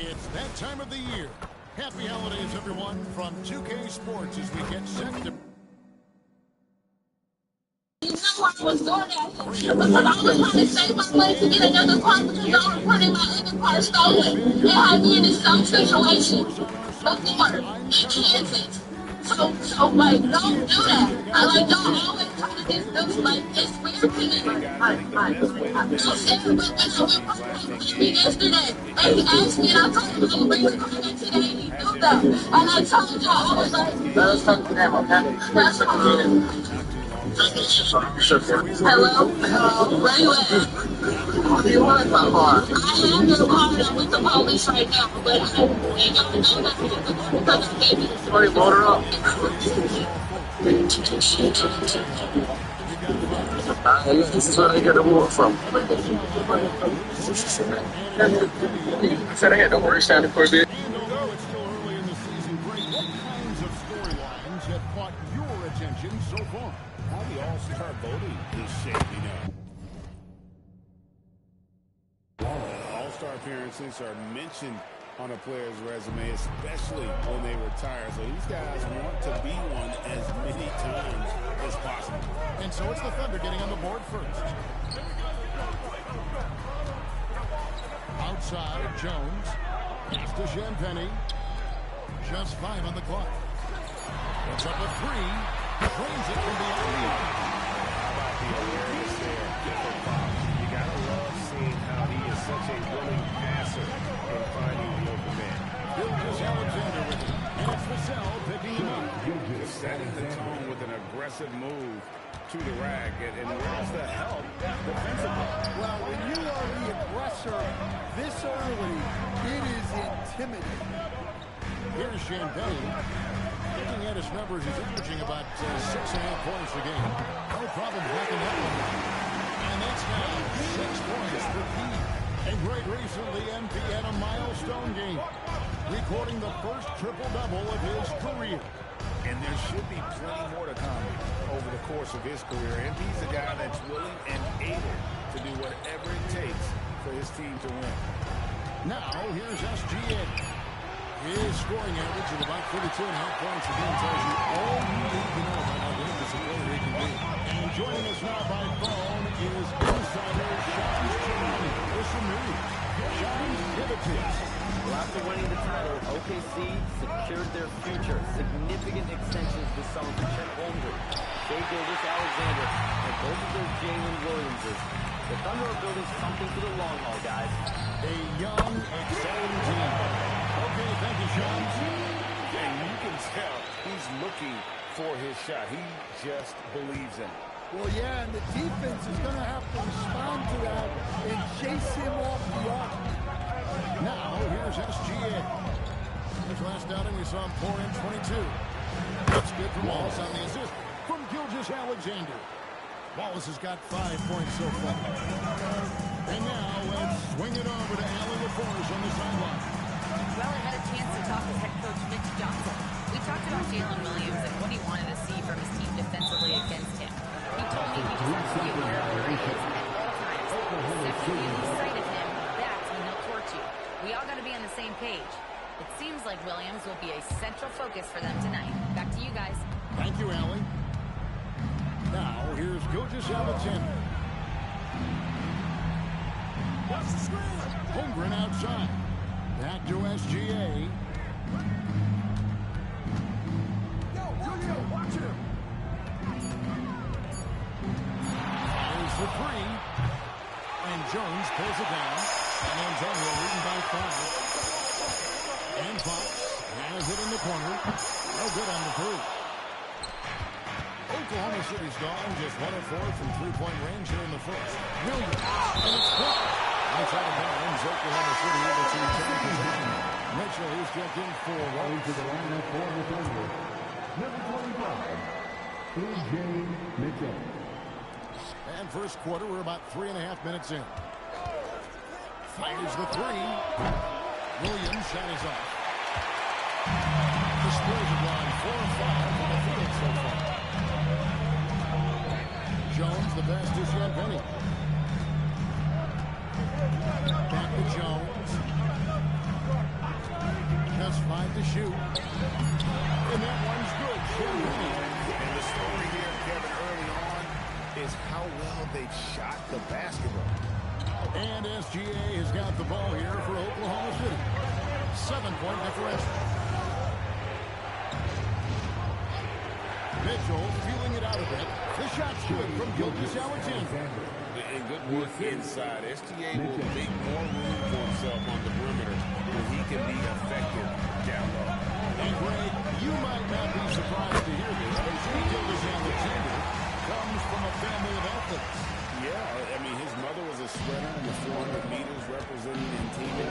It's that time of the year. Happy holidays, everyone, from 2K Sports as we get set to... You know I was doing that because I was trying to save my money to get another car because I reported my other car stolen. It had me in the same situation before in Kansas. So like, don't do that. I like, don't always try to just do, like, it's weird to me. I'm saying, but when I went to me yesterday, and he asked me, and I told him I would bring the car back today, and he knew that. And I told y'all, I was like, that's fine. Hello? Where you at? What do you want my car? I have your car. I'm with the police right now, but I don't know that because I gave you. Sorry, motor up. This is where I get the water from. I said I had to work standing for a bit. So far, how the All-Star voting is shaping up. All-Star appearances are mentioned on a player's resume, especially when they retire. So these guys want to be one as many times as possible. And so it's the Thunder getting on the board first. Outside, Jones. Pass to Champagne. Just 5 on the clock. It's up a 3. Frames it from beyond the arc. How about the awareness there for Fox? You got to love seeing how he is such a willing passer in finding the open man. Gilgeous Alexander with it. And it's Vassell picking him up. Just setting the tone with an aggressive move to the rack. And where's the help defensively? Well, when you are the aggressor this early, it is intimidating. Here's Champagne. Looking at his numbers, he's averaging about 6.5 points a game. No problem backing that one. And that's now 6 points for Pete. And great recently, MP had a milestone game, recording the first triple-double of his career. And there should be plenty more to come over the course of his career. MP's a guy that's willing and able to do whatever it takes for his team to win. Now, here's SGA. His scoring average of about 32.5 points a game tells you all you need to know about how dangerous a player he can be. And joining us now by phone is insider Sean Champagne. Listen to me. Sean, give it to us. Well, after winning the title, OKC secured their future. Significant extensions this summer for Chet Holmgren, Shai Gilgeous-Alexander, and both of those Jalen Williamses. The Thunder are building something for the long haul, guys. A young, exciting team. Okay, thank you, Sean. And you can tell he's looking for his shot. He just believes in it. Well, yeah, and the defense is going to have to respond to that and chase him off the arc. Now, here's SGA. His last outing, we saw him pour in 22. That's good for Wallace on the assist from Gilgeous-Alexander. Wallace has got 5 points so far. And now, let's swing it over to Allie LaForge on the sideline. Well, I had a chance to talk with head coach Mitch Johnson. We talked about Jalen Williams and what he wanted to see from his team defensively against him. He told me he just wants to be aware of where he is at all times. If you lose sight of him, that's when he'll torch you. We all got to be on the same page. It seems like Williams will be a central focus for them tonight. Back to you guys. Thank you, Allie. Now, here's Gilgeous-Alexander. What's the screen? Holmgren outside. Back to SGA. Yo, watch him. Fires the 3. And Jones pulls it down. And Antonio leading by 5. And Fox has it in the corner. No good on the 3. Oklahoma City's gone just 1 of 4 from three-point range here in the first. Williams. And it's blocked. It's out of bounds. Oklahoma City able to return position. Mitchell is checked in for going to the lineup for the Thunder. Number 25, A.J. Mitchell. And first quarter, we're about 3.5 minutes in. Fires the 3. Williams shot is off. The Spurs have gone 4 of 5 on the field so far. Jones, the best to Champagne. Back to Jones. just 5 to shoot. And that one's good. And the story here, Kevin, early on is how well they've shot the basketball. And SGA has got the ball here for Oklahoma City. 7-point differential. Mitchell feeling it out a bit. The shot's good from Gilgeous Alexander. And good work inside. SGA will make more room for himself on the perimeter when he can be effective down low. And Greg, you might not be surprised to hear this, but Gilgeous Alexander comes from a family of athletes. Yeah, I mean, his mother was a sprinter in the 400 meters representing Antigua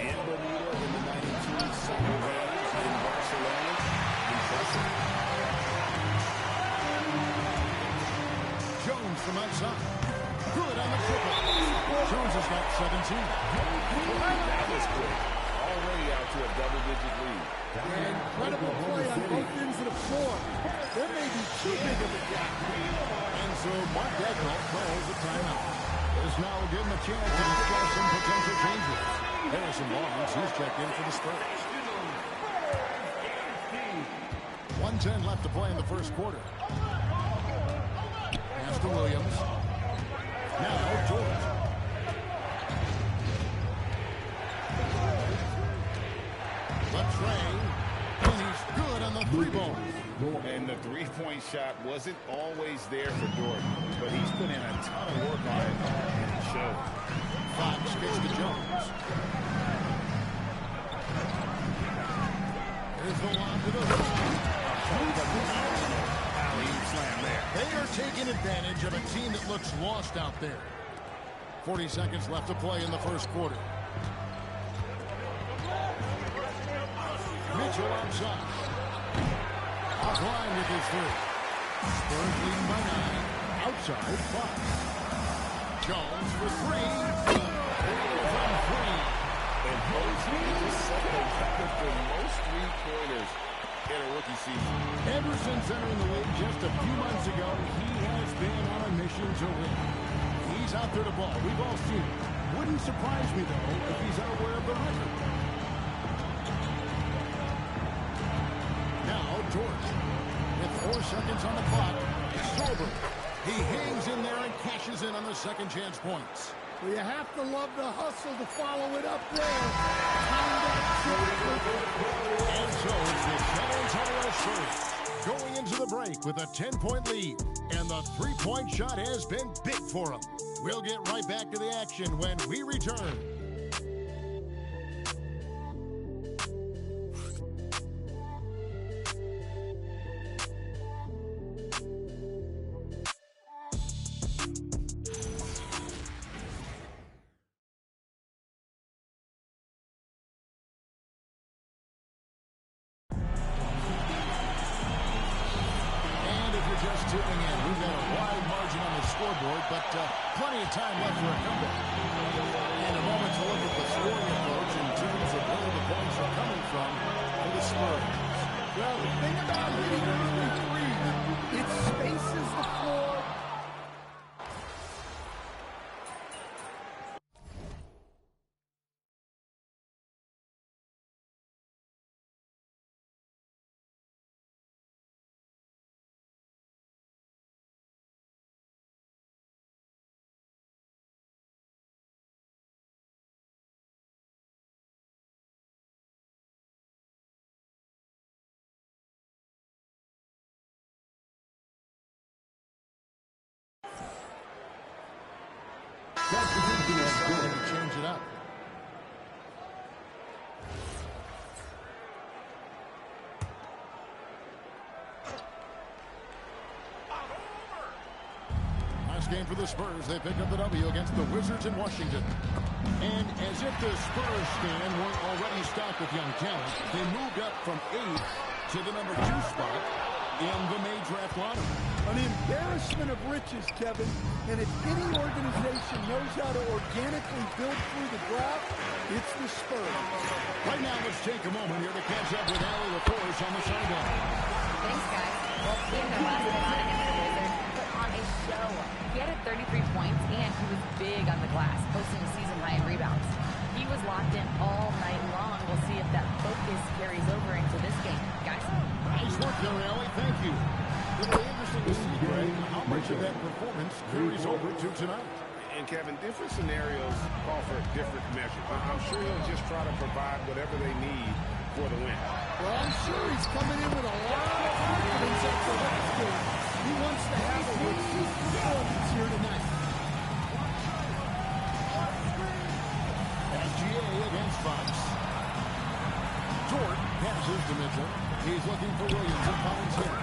and Bermuda in the 92 Summer Games in Barcelona. Impressive. Jones from outside. Good on the triple. Jones has got 17. That was quick. Already out to a double-digit lead. Incredible play on both ends of the floor. There may be too big of a gap. And so Mark Dagnall calls the timeout. This now will give him a chance to discuss some potential changes. Harrison Barnes, he's checked in for the Spurs. 1:10 left to play in the first quarter. Pass to Williams. Now George. Trey, and he's good on the 3-ball. And the three-point shot wasn't always there for Jordan, but he's put in a ton of work on it, and it shows. Fox gets to Jones. There's the lob to the Alley-oop slam there. They are taking advantage of a team that looks lost out there. 40 seconds left to play in the first quarter. Mitchell outside. Offline with his 3. Spurs leading by 9. Outside, Fox. Jones for 3. From 3. And both teams set the record for most three-pointers in a rookie season. Ever since entering the league just a few months ago, he has been on a mission to win. He's out there to ball. We've all seen it. Wouldn't surprise me, though, if he's unaware of the record. George, with 4 seconds on the clock, sober. He hangs in there and cashes in on the second chance points. Well, you have to love the hustle to follow it up there. And so it's the San Antonio Spurs going into the break with a 10-point lead. And the 3-point shot has been big for him. We'll get right back to the action when we return. Just tuning in, we've got a wide margin on the scoreboard, but plenty of time left for a comeback. And a moment to look at the scoring approach in terms of where the points are coming from for the Spurs. Well, the thing about hitting early threes, it spaces the floor. Change it up. Last game for the Spurs, they pick up the W against the Wizards in Washington. And as if the Spurs stand weren't already stocked with young talent, they moved up from 8th to the number 2 spot in the May draft lottery. An embarrassment of riches, Kevin. And if any organization knows how to organically build through the draft, it's the Spurs. Right now, let's take a moment here to catch up with Allie LaForce on the sideline. Thanks, guys. Well, in their last spot against the Wizards, put on a show. He had 33 points, and he was big on the glass, posting a season high in rebounds. He was locked in all night long. We'll see if that focus carries much of that performance carries over to tonight. And, Kevin, different scenarios call for different measures. I'm sure he'll just try to provide whatever they need for the win. Well, I'm sure he's coming in with a lot of confidence after last game. He wants to have a repeat performance here tonight. SGA against Fox. Dort passes to Mitchell. He's looking for Williams and finds him.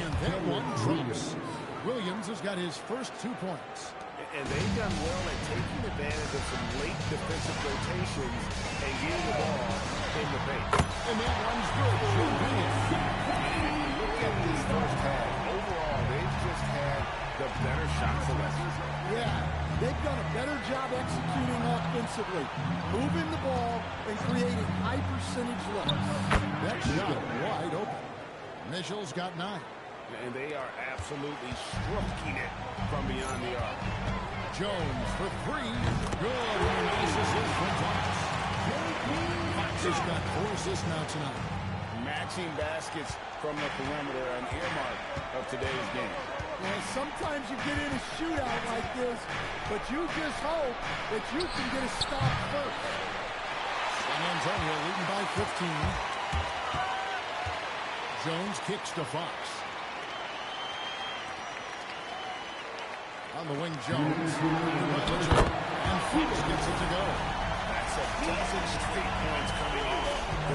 And that one drops. Williams has got his first 2 points. And they've done well at taking advantage of some late defensive rotations and getting the ball in the paint. And that one's good. And you look at this first half, overall, they've just had the better shot selection. Yeah, they've done a better job executing offensively, moving the ball and creating high percentage looks. That shot wide open. Mitchell's got 9. And they are absolutely stroking it from beyond the arc. Jones for 3. Good. And a nice assist from Fox. Fox has got 4 assists now tonight. Matching baskets from the perimeter, an earmark of today's game. Well, sometimes you get in a shootout like this, but you just hope that you can get a stop first. San Antonio leading by 15. Jones kicks to Fox. On the wing, Jones. And Fox gets it to go. That's a dozen straight points coming in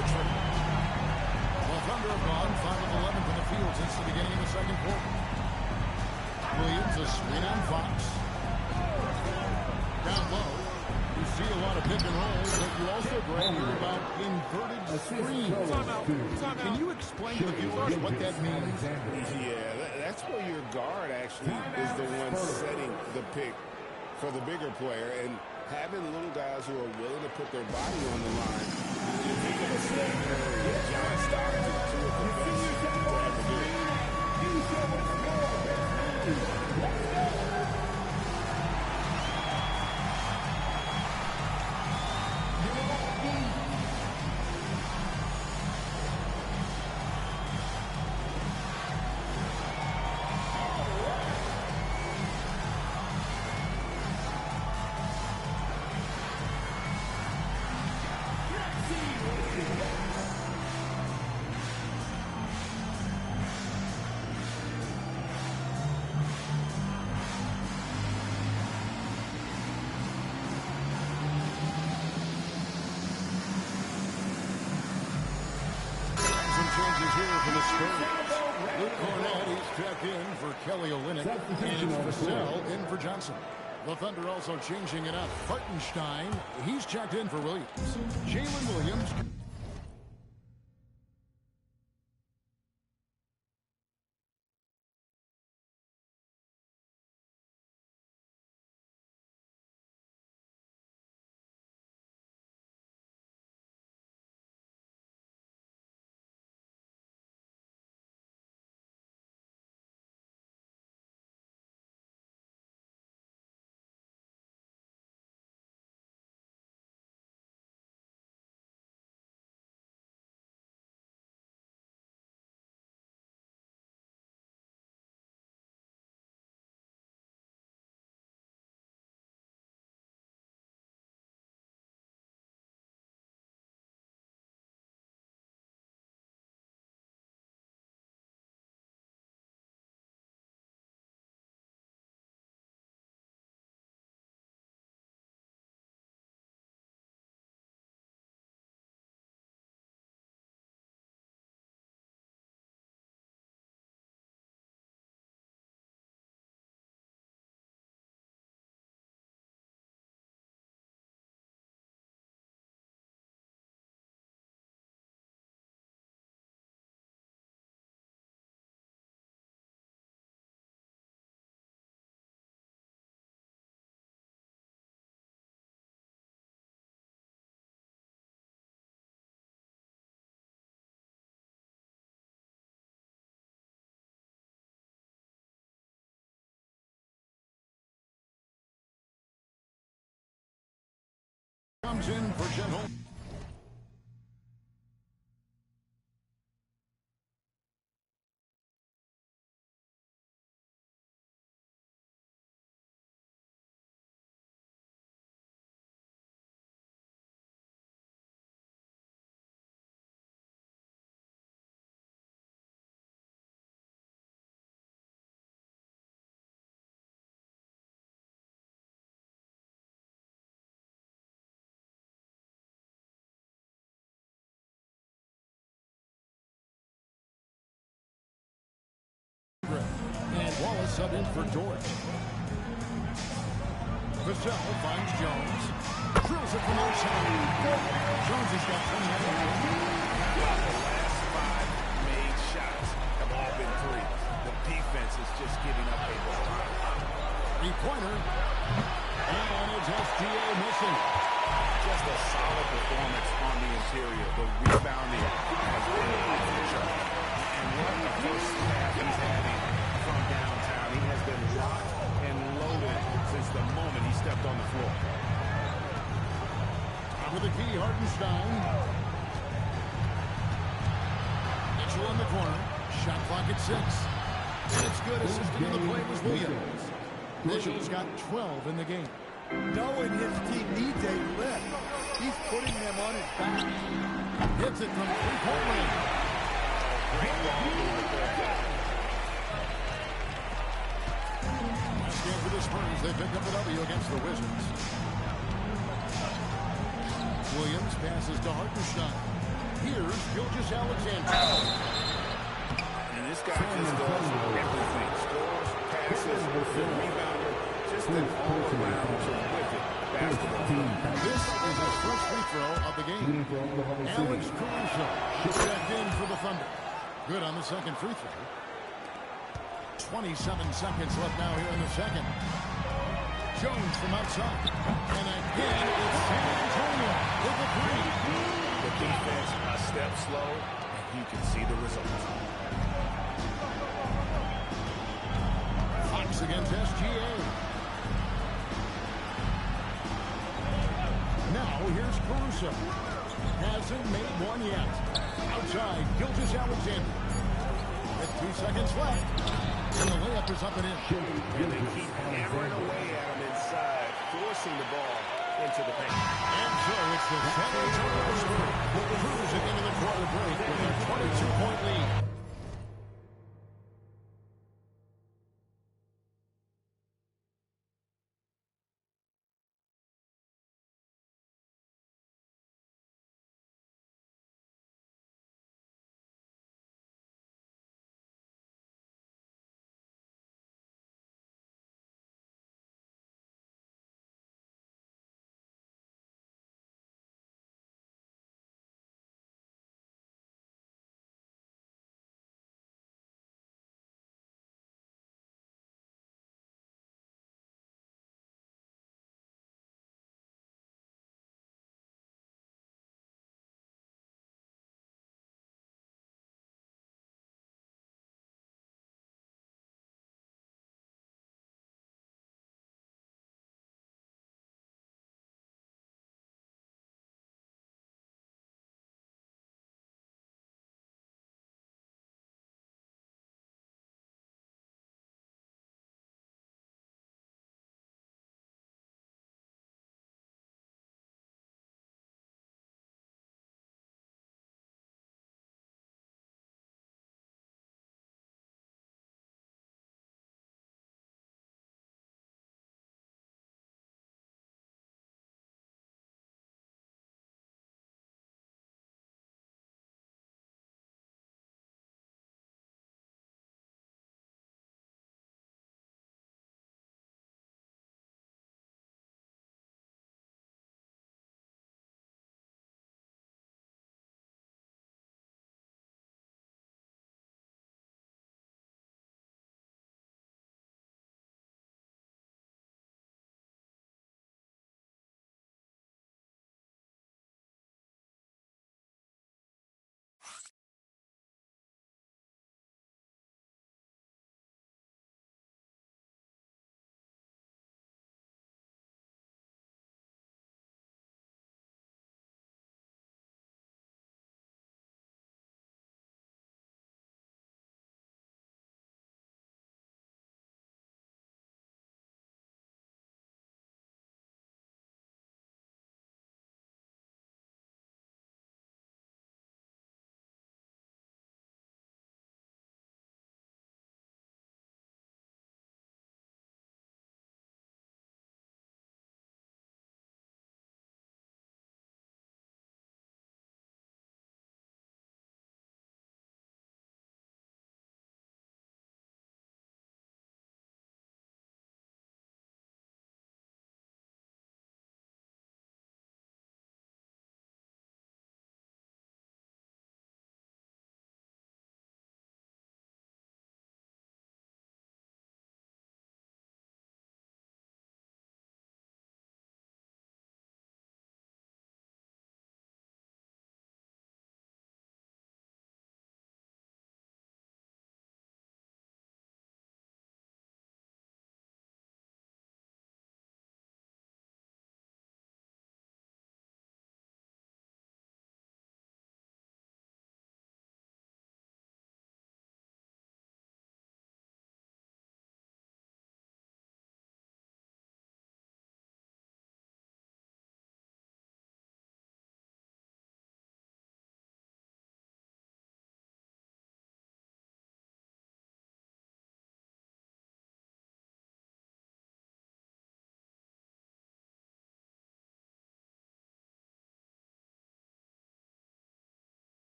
the triple. Well, Thunder have gone 5 of 11 from the field since the beginning of the second quarter. Williams, a screen on Fox. Down low. You see a lot of pick and rolls, but you also, Greg, hear about inverted screens. Can you explain to the viewers what that means? Yeah, that's where your guard actually is the one setting the pick for the bigger player, and having little guys who are willing to put their body on the line. You think of a Steph Curry, John Stockton, two of the best to ever do it. Changes here for the Spurs. Luke Cornett, he's checked in for Kelly Olynyk, and Vassell in for Johnson. The Thunder also changing it up. Hartenstein, he's checked in for Williams. Jalen Williams comes in for Chet Holmgren. sub in for George. Vassell finds Jones. Drills it from outside. Jones has got 29. The last 5 made shots have all been three. The defense is just giving up a ball. 3-pointer. And it's SGA missing. Just a solid performance on the interior. The rebounding has been off the chart. And what a first half he's having from downtown. He has been locked and loaded since the moment he stepped on the floor. Top of the key, Hartenstein. Mitchell in the corner. Shot clock at 6. And it's good. Assisting in the play was Williams. Mitchell's got 12 in the game. Knowing his team needs a lift, he's putting them on his back. Hits it from 3-point range. Last game for the Spurs. They picked up the W against the Wizards. Williams passes to Hartenstein. Here's Gilgeous Alexander. And this guy just does everything. Scores, passes, rebounder, just an all-around terrific basketball team. This is his first free throw of the game. Alex Caruso checked in for the Thunder. Good on the second free throw. 27 seconds left now here in the second. Jones from outside. And again, it's San Antonio with the three. The defense a step slow, and you can see the results. Fox against SGA. Now here's Caruso. Hasn't made one yet. Outside, Gilgeous Alexander. With 2 seconds left. And the layup is up and in. And they keep hammering away at him inside, forcing the ball into the paint. And so it's the San Antonio Spurs cruising into the quarter break with a 22-point lead.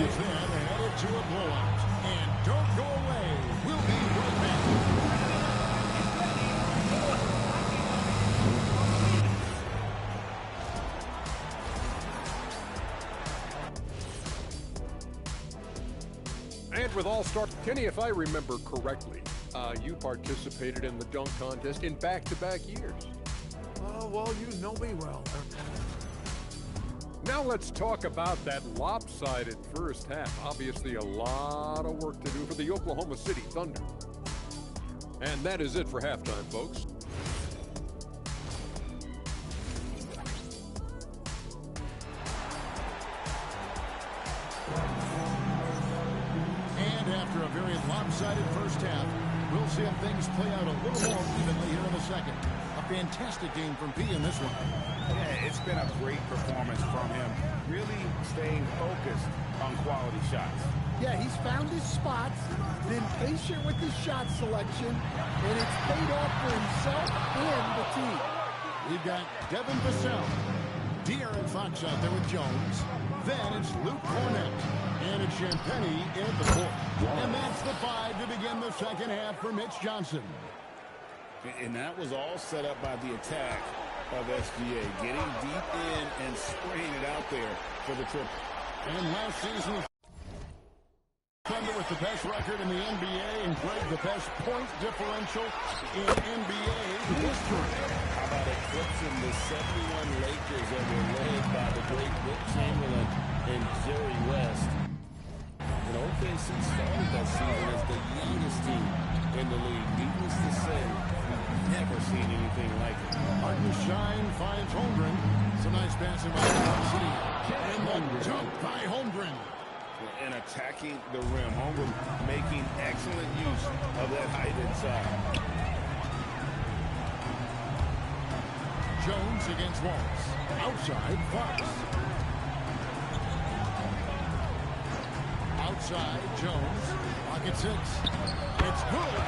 kid. Then headed to a blowout. And don't go away. We'll be right back. And with All-Star, Kenny, if I remember correctly, you participated in the dunk contest in back-to-back years. Oh, well, you know me well. Now let's talk about that lopsided first half. Obviously, a lot of work to do for the Oklahoma City Thunder. And that is it for halftime, folks. And after a very lopsided first half, we'll see if things play out a little more evenly here in the second. A fantastic game from P in this one. Yeah, it's been a great performance from him. Really staying focused on quality shots. Yeah, he's found his spots, been patient with his shot selection, and it's paid off for himself and the team. We've got Devin Vassell, De'Aaron Fox out there with Jones. Then it's Luke Cornett. And it's Champagnie in the court. And that's the 5 to begin the second half for Mitch Johnson. And that was all set up by the attack of SGA. Getting deep in and spraying it out there for the triple. And last season, Thunder with the best record in the NBA and Greg the best point differential in NBA history. How about eclipsing the 71 Lakers that were led by the great Wilt Chamberlain and Jerry West? And OKC started that season as the youngest team in the league. Needless to say, we've never seen anything like it. Martin Shine finds Holmgren. It's a nice passing by Oklahoma City. And the dunk by Holmgren. And attacking the rim. Holmgren making excellent use of that height inside. Jones against Wallace. Outside, Fox. Outside, Jones. Pocket 6. It's good.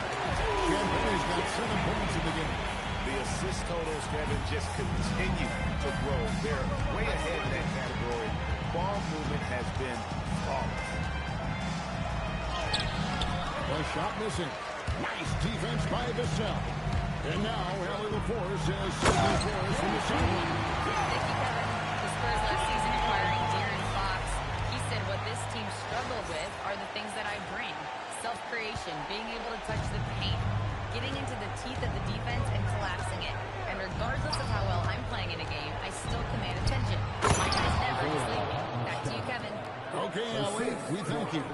Champagnie's got 7 points in the game. The assist totals, Kevin, just continue to grow. They're way ahead in that category. Ball movement has been flawless. The shot missing. Nice defense by Vassell. And now, Allie LaForce has Sidney Force from the sideline. Thank you, Kevin. The Spurs last season acquiring De'Aaron Fox. He said what this team struggled with are the things that I bring. Self-creation, being able to touch the paint, getting into the teeth of the defense and collapsing it. And regardless of how well I'm playing in a game, I still command attention. My guys never mislead me. Back to you, Kevin. Okay, Allie, we thank you.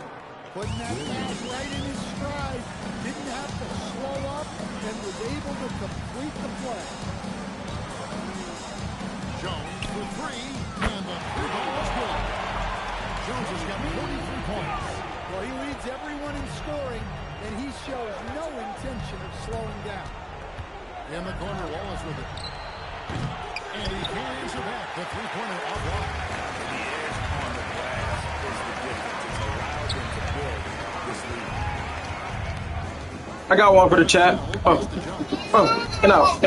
Putting that pass right in his stride, didn't have to slow up, and was able to complete the play. Jones for 3, and the 3-ball is good. Jones has got 43 points. Well, he leads everyone in scoring, and he shows no intention of slowing down. In the corner, Wallace with it. And he can't answer back. The three-pointer off block. The edge on the glass is the difference. It's allowed them to build this lead. I got one for the chat. Get out.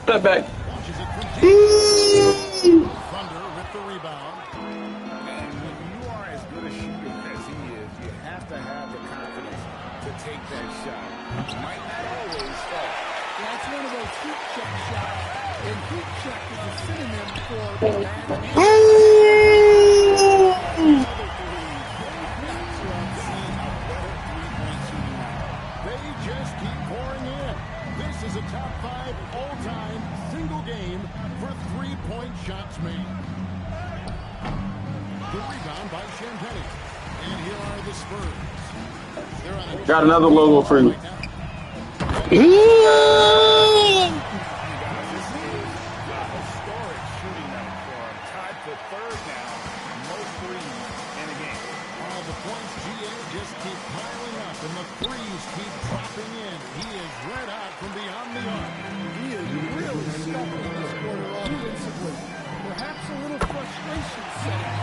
Step back. Launches it from deep. Thunder with the rebound. And when you are as good a shooter as he is, you have to have the confidence to take that shot. It might not always fall. That's one of those heat check shots, and heat check is a synonym for bad. They just keep pouring in. This is a top 5 all-time single game for three-point shots made. The rebound by Champagnie. And here are the Spurs. They're on a Got another logo for you. right now. Historic shooting night for him. Tied for third now. Most threes in a game. While the points GA just keep piling up and the threes keep dropping in. He is red hot from beyond the arc. He is really stubborn in this quarter offensively. Perhaps a little frustration setting.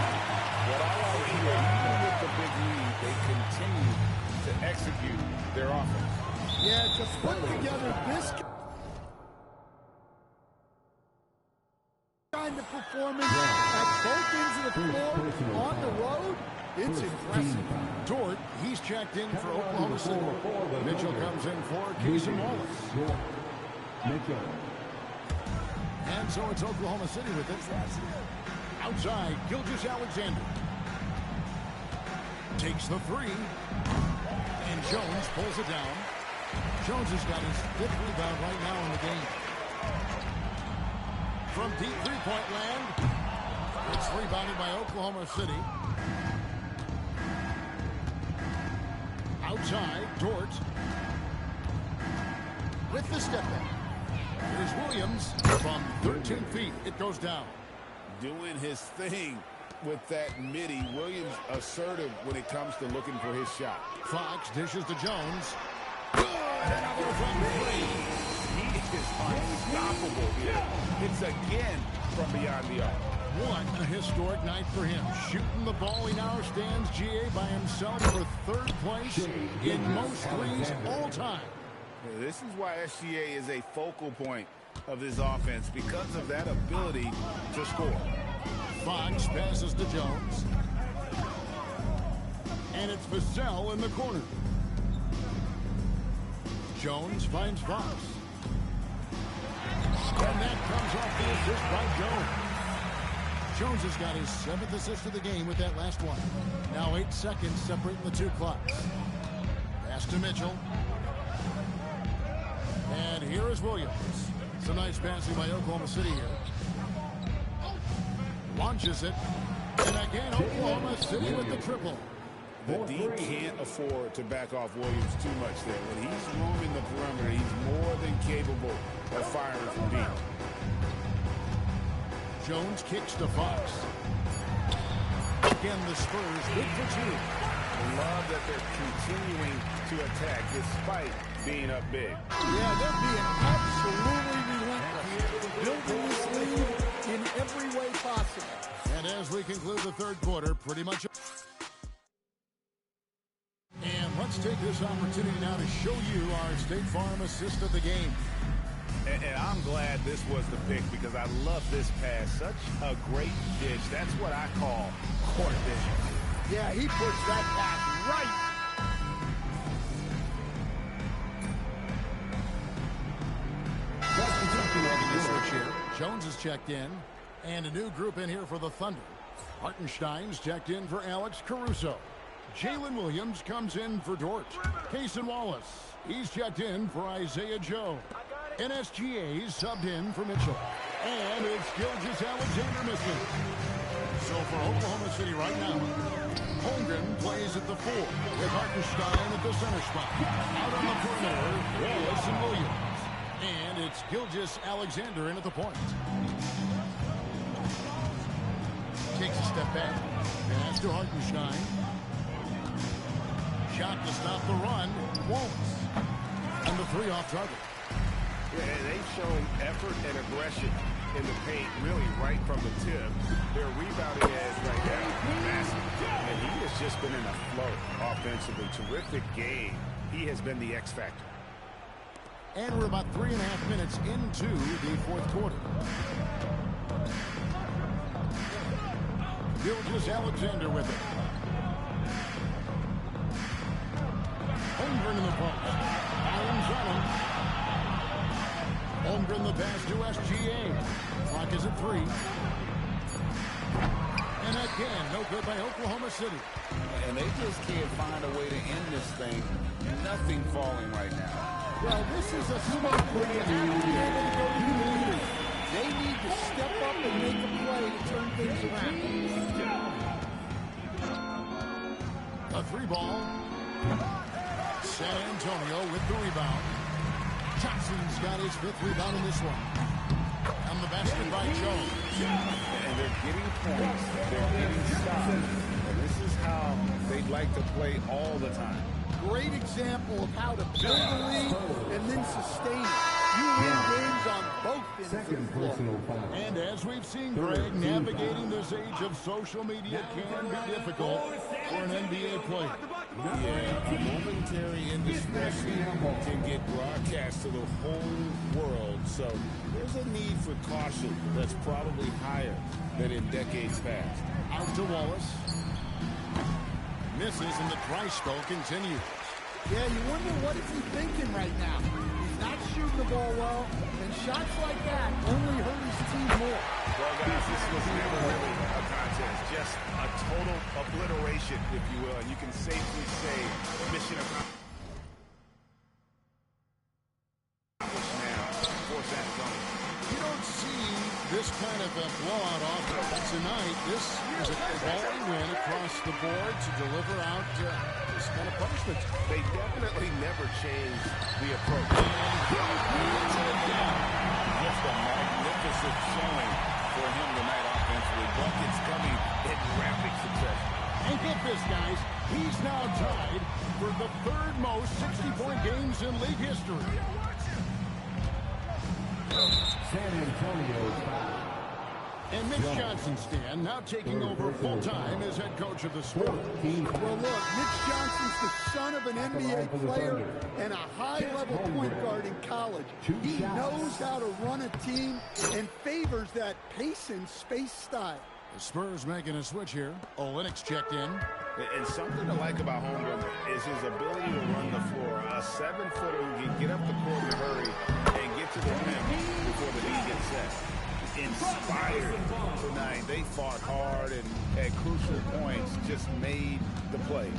What I like here, even with the big lead, they continue to execute their offense. Yeah, to put together this kind of performance at both ends of the floor on the road, It's impressive. Dort, he's checked in for Oklahoma City. Mitchell comes in for Casey Wallace. Mitchell. And so it's Oklahoma City with it. Outside, Gilgeous Alexander. Takes the three. And Jones pulls it down. Jones has got his 5th rebound right now in the game. From deep three-point land, it's rebounded by Oklahoma City. Outside, Dort. With the step back. Here's Williams from 13 feet. It goes down. Doing his thing with that midi. Williams assertive when it comes to looking for his shot. Fox dishes to Jones. Good! Another from three. He is unstoppable here. It's again from beyond the arc. What a historic night for him. Shooting the ball, he now stands GA by himself for 3rd place in most threes all time. This is why SGA is a focal point of this offense, because of that ability to score. Fox passes to Jones. And it's Vassell in the corner. Jones finds Fox. And that comes off the assist by Jones. Jones has got his 7th assist of the game with that last one. Now 8 seconds separating the two clocks. Pass to Mitchell. And here is Williams. Some nice passing by Oklahoma City here. Launches it. And again, Oklahoma City with the triple. The D can't afford to back off Williams too much there. When he's roaming the perimeter, he's more than capable of firing from deep. Jones kicks to Fox. Again, the Spurs good for 2. I love that they're continuing to attack despite being up big. Yeah, they're being absolutely relentless. Building this lead in every way possible. And as we conclude the 3rd quarter, pretty much. And let's take this opportunity now to show you our State Farm assist of the game. And I'm glad this was the pick, because I love this pass. Such a great dish. That's what I call court vision. Yeah, he puts that pass right. Jones is checked in. And a new group in here for the Thunder. Hartenstein's checked in for Alex Caruso. Jalen Williams comes in for Dort. Casey Wallace, he's checked in for Isaiah Joe. NSGA's subbed in for Mitchell. And it's Gilgeous Alexander missing. So for Oklahoma City right now, Holmgren plays at the 4 with Hartenstein at the center spot. Out on the perimeter, Wallace and Williams. And it's Gilgeous Alexander in at the point. Takes a step back. Pass to Hartenstein. Shot to stop the run. Wallace. And the 3 off target. Yeah, they've shown effort and aggression in the paint, really right from the tip. Their rebounding edge right now, massive. And he has just been in a flow offensively. Terrific game. He has been the X factor. And we're about 3.5 minutes into the 4th quarter. Gilgeous Alexander with it. Holmgren in the post. Allen's on him. Holmgren the pass to SGA. Clock is at 3. And again, no good by Oklahoma City. And they just can't find a way to end this thing. Nothing falling right now. Well, this is a spot where you have to be able to go to the lead. They need to step up and make a play to turn things around. A 3 ball. San Antonio with the rebound. Johnson's got his 5th rebound in this one. And the basket by Jones. And they're getting points. They're getting shots. And this is how they'd like to play all the time. Great example of how to build a lead and then sustain it. You win games on both ends of the floor. And as we've seen, Greg, navigating this age of social media can be difficult for an NBA player. Yeah, a momentary indiscretion can get broadcast to the whole world. So there's a need for caution that's probably higher than in decades past. Out to Wallace. misses, and the dry spell continues. Yeah, you wonder what is he thinking right now. He's not shooting the ball well, and shots like that only hurt his team more. Well, guys, this was never really a contest, just a total obliteration, if you will, and you can safely say mission accomplished now for San Antonio. You don't see this kind of a blowout offer tonight. This is a quality win across the board to deliver out this kind of punishment. They definitely never changed the approach. Just a magnificent showing for him tonight offensively. Buckets coming in rapid succession. And get this, guys. He's now tied for the third most 60-point games in league history. San Antonio's foul. And Mitch Johnson, Stan, now taking over full-time as head coach of the Spurs. Well, look, Mitch Johnson's the son of an NBA player and a high-level point guard in college. He knows how to run a team and favors that pace and space style. The Spurs making a switch here. Olynyk's checked in. And something to like about Holmgren is his ability to run the floor. A 7-footer who can get up the court in a hurry and get to the rim before the lead gets set. Inspired tonight. They fought hard and at crucial points just made the plays.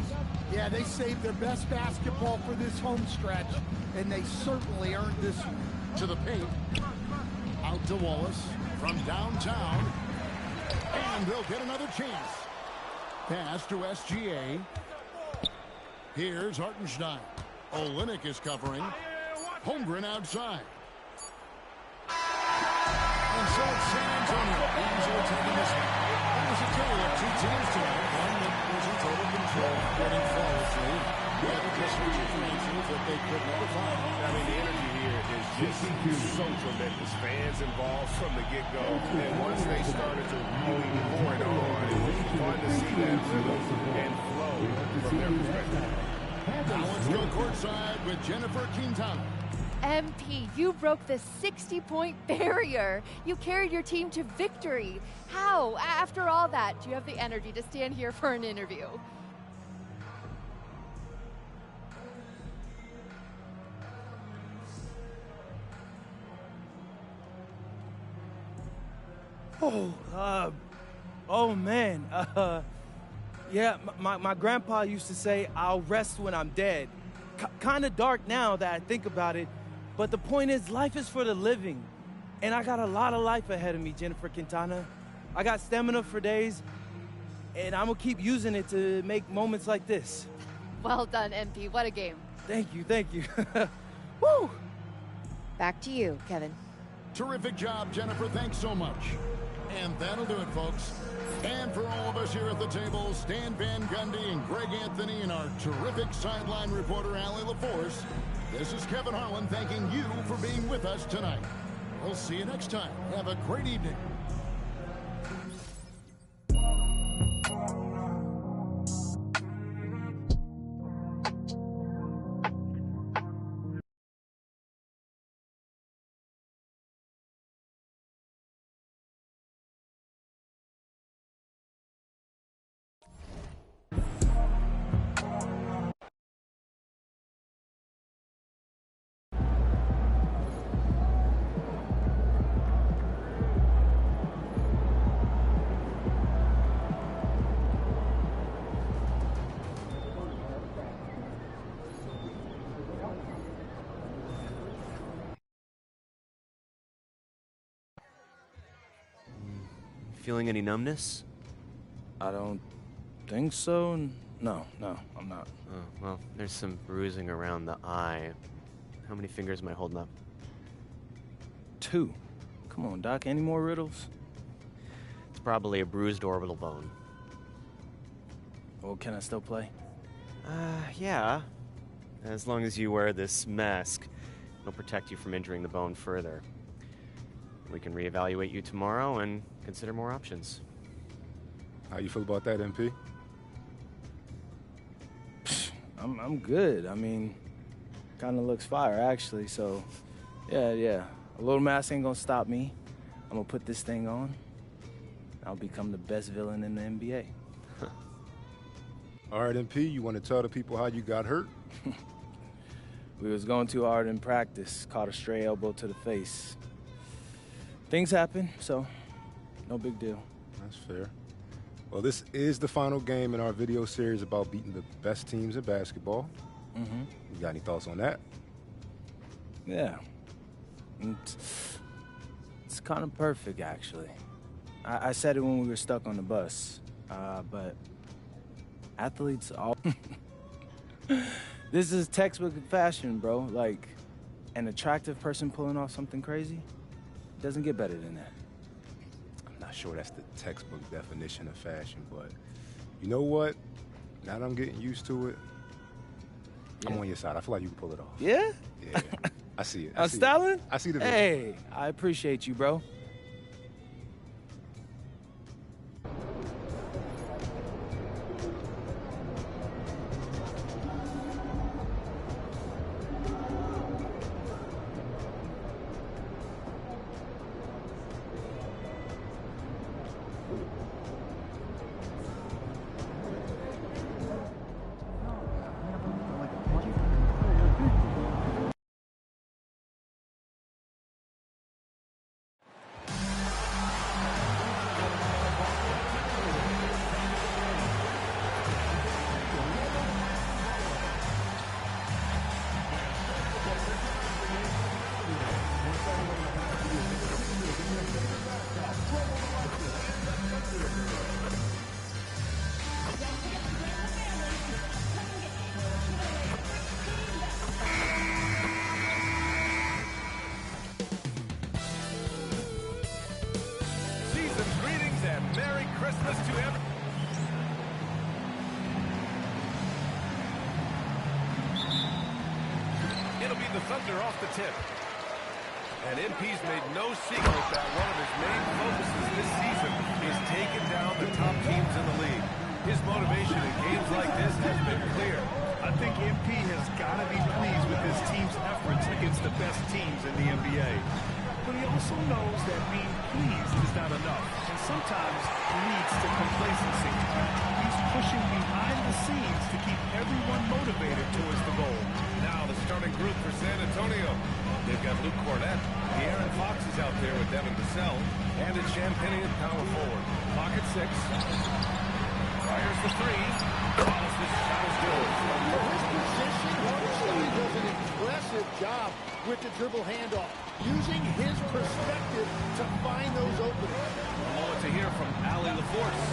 Yeah, they saved their best basketball for this home stretch, and they certainly earned this one. To the paint. Out to Wallace from downtown. And they'll get another chance. Pass to SGA. Here's Hartenstein. Olynyk is covering. Holmgren outside. And so it's San Antonio. Easily taking this one. That was a tale of two teams tonight. One that was in total control, getting flawlessly. The other just reaching answers that they could never find. I mean, the energy here is just so tremendous. Fans involved from the get-go. And once they started to really pour it on, it was fun to see that rhythm and flow from their perspective. Now let's go courtside with Jennifer Quintana. MP, you broke the 60-point barrier. You carried your team to victory. How, after all that, do you have the energy to stand here for an interview? Oh man. Yeah, my grandpa used to say, I'll rest when I'm dead. Kind of dark now that I think about it, but the point is, life is for the living. And I got a lot of life ahead of me, Jennifer Quintana. I got stamina for days, and I'm gonna keep using it to make moments like this. Well done, MP. What a game. Thank you, thank you. Woo! Back to you, Kevin. Terrific job, Jennifer. Thanks so much. And that'll do it, folks. And for all of us here at the table, Stan Van Gundy and Greg Anthony and our terrific sideline reporter, Allie LaForce, this is Kevin Harlan thanking you for being with us tonight. We'll see you next time. Have a great evening. Feeling any numbness? I don't think so. No, I'm not. Oh, well, there's some bruising around the eye. How many fingers am I holding up? 2. Come on, Doc, any more riddles? It's probably a bruised orbital bone. Well, can I still play? Yeah. As long as you wear this mask, it'll protect you from injuring the bone further. We can reevaluate you tomorrow and consider more options. How you feel about that, MP? I'm good. I mean, kind of looks fire, actually. So, yeah. A little mask ain't gonna stop me. I'm gonna put this thing on. I'll become the best villain in the NBA. All right, MP, you want to tell the people how you got hurt? We was going too hard in practice, caught a stray elbow to the face. Things happen, so no big deal. That's fair. Well, this is the final game in our video series about beating the best teams in basketball. Mm-hmm. You got any thoughts on that? Yeah. It's kind of perfect, actually. I said it when we were stuck on the bus, but athletes all... This is textbook fashion, bro. Like, an attractive person pulling off something crazy doesn't get better than that. I'm not sure that's the textbook definition of fashion, but you know what? Now that I'm getting used to it, I'm on your side. I feel like you can pull it off. Yeah? Yeah. I see it. I'm styling? I see the video. Hey, I appreciate you, bro. Christmas to everyone. It'll be the Thunder off the tip. And MP's made no secret that one of his main focuses this season is taking down the top teams in the league. His motivation in games like this has been clear. I think MP has got to be pleased with his team's efforts against the best teams in the NBA. But he also knows that being pleased is not enough, and sometimes leads to complacency. He's pushing behind the scenes to keep everyone motivated towards the goal. Now the starting group for San Antonio. They've got Luke Cornett. De'Aaron Fox is out there with Devin Vassell. And it's Champagnie at power forward. Pocket six. Fires the three. Wallace, this shot is good. For his position, he does an impressive job with the dribble handoff, using his perspective to find those openings. A moment to hear from Allie LaForce.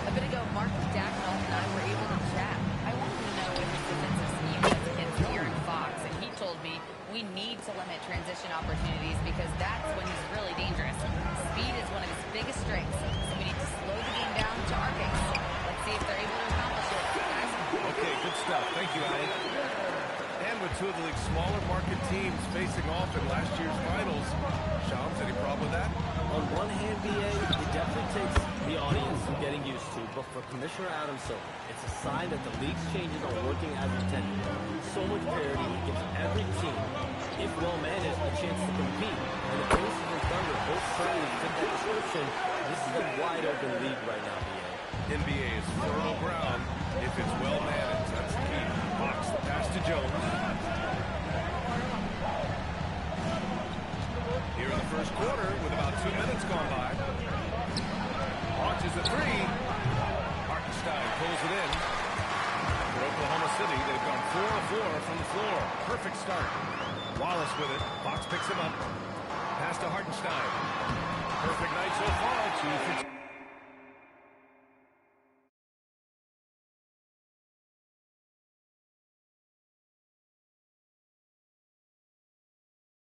A bit ago, Mark Dagnall and I were able to chat. I wanted to know what his defensive scheme was against De'Aaron Fox, and he told me we need to limit transition opportunities because that's when he's really dangerous. Speed is one of his biggest strengths, so we need to slow the game down to our pace. Let's see if they're able to accomplish it, guys. Okay, good stuff. Thank you, Allie. And with two of the league's smaller market teams facing off in last year's finals, Shams, any problem with that? On one hand, BA, it definitely takes the audience getting used to, but for Commissioner Adamson, it's a sign that the league's changes are working as intended. So much parity gives every team, if well managed, a chance to compete. And the Pacers and Thunder both certainly fit that description. This is a wide open league right now, BA. NBA is fertile ground if it's well managed. That's the key. Fox, the pass to Jones. Here in the first quarter, with about 2 minutes gone by. Launches a three. Hartenstein pulls it in. For Oklahoma City, they've gone 4 of 4 from the floor. Perfect start. Wallace with it. Fox picks him up. Pass to Hartenstein. Perfect night so far. 2 for 2.